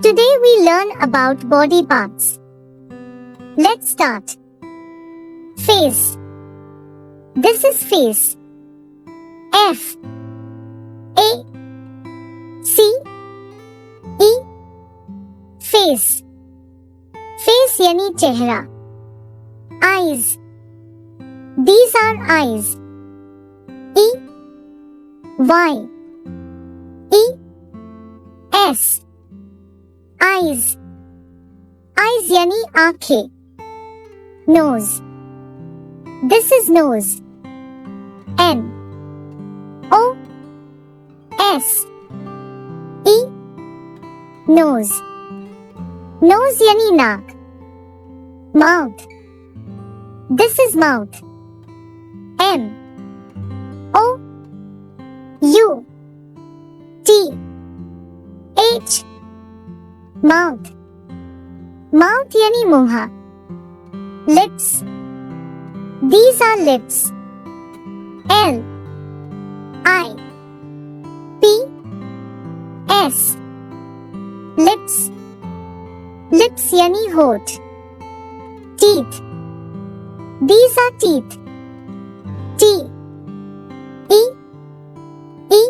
Today we learn about body parts. Let's start. Face. This is face. F A C E face. Face yani chehra. Eyes. These are eyes. E Y E S eyes. Eyes yani aankheं. Nose. This is nose. N O S E nose. Nose yani naak. Mouth. This is mouth. M O U T H mouth. Mouth yani muha. Lips. These are lips. L I P S lips. Lips yani hoठ. Teeth. These are teeth. T E E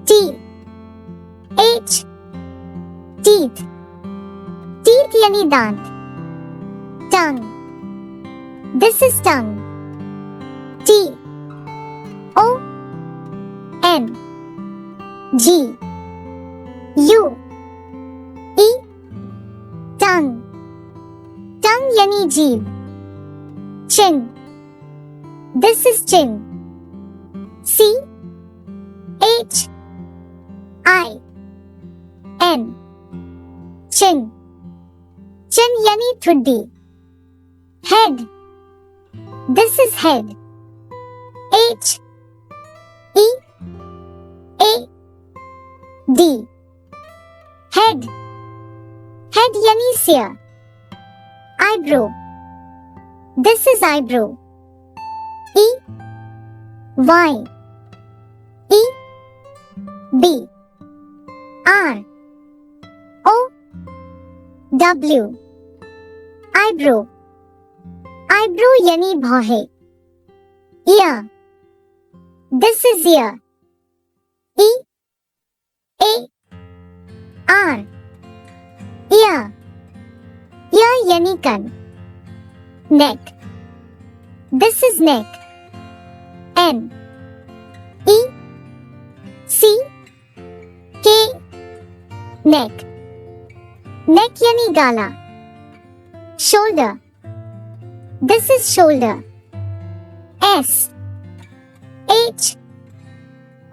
T H teeth. Teeth yani दांत. Tongue. This is tongue. T O N G U E tongue. Tongue yani जीभ. Chin. This is chin. C H I N chin. Chin yani ठुड्डी. Head. This is head. H E A D head. Head yani सिर. Eyebrow. This is eyebrow. E Y E B R O W eyebrow. Eyebrow yani भौहें. Ear. This is ear. E A R ear. Ear yani kan. Neck. This is neck. N E C K neck. Neck yani gala. Shoulder. This is shoulder. S H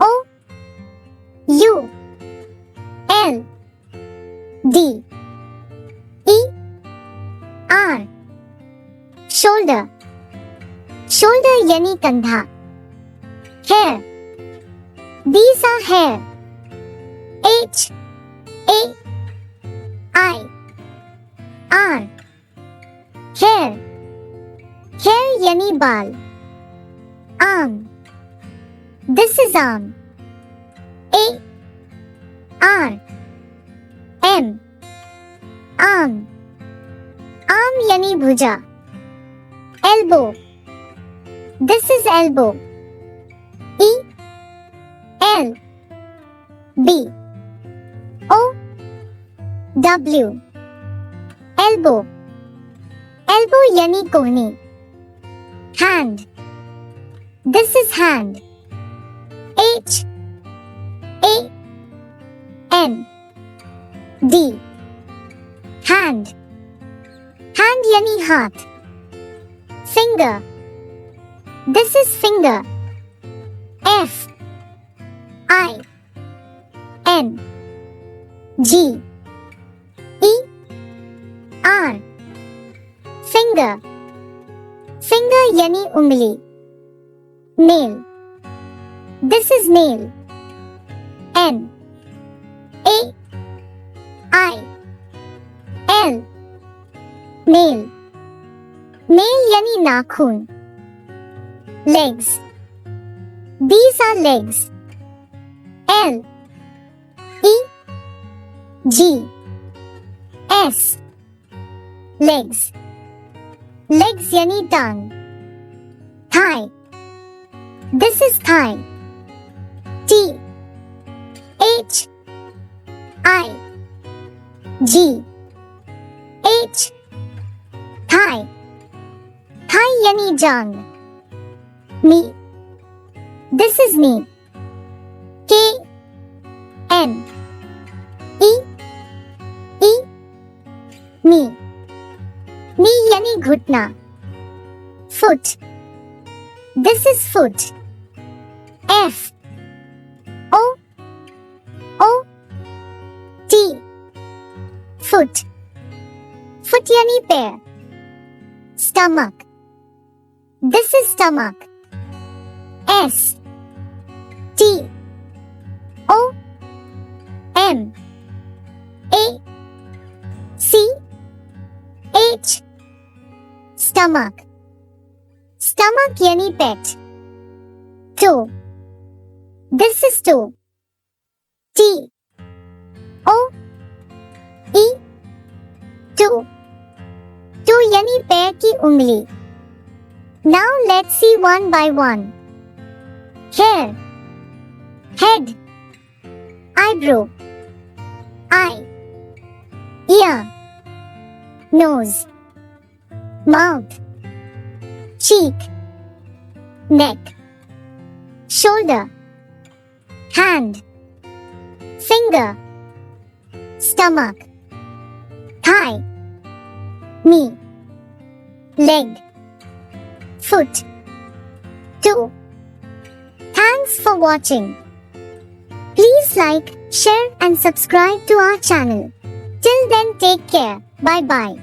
O U L D E R shoulder. Shoulder yani कंधा. Hair. These are hair. H A I R hair. Hair yani बाल. Arm. This is arm. A R M arm. Arm yani bhuja. Elbow. This is elbow. E L B O W elbow. Elbow yani कोहनी. Hand. This is hand. H A N D hand. Hand yani हाथ. Finger. This is finger. F I N G E R finger. Finger yani ungli. Nail. This is nail. N A I L nail. Nail yani nakhun. Legs. These are legs. L E G S legs. Legs yani tongue. Thigh. This is thigh. T H I G H thigh. Thigh yani jang. Me. This is me. K N E E me. Me yani ghutna. Foot. This is foot. F O O T foot. Foot yani pair. Stomach. This is stomach. S T O M A C H stomach. Stomach yani pet. Toe. This is toe. T O E toe. Toe yani पैर की उंगली. Now let's see one by one. Hair, head, eyebrow, eye, ear, nose, mouth, cheek, neck, shoulder, hand, finger, stomach, thigh, knee, leg, foot, toe. Thanks for watching. Please like, share and subscribe to our channel. Till then, take care. Bye bye.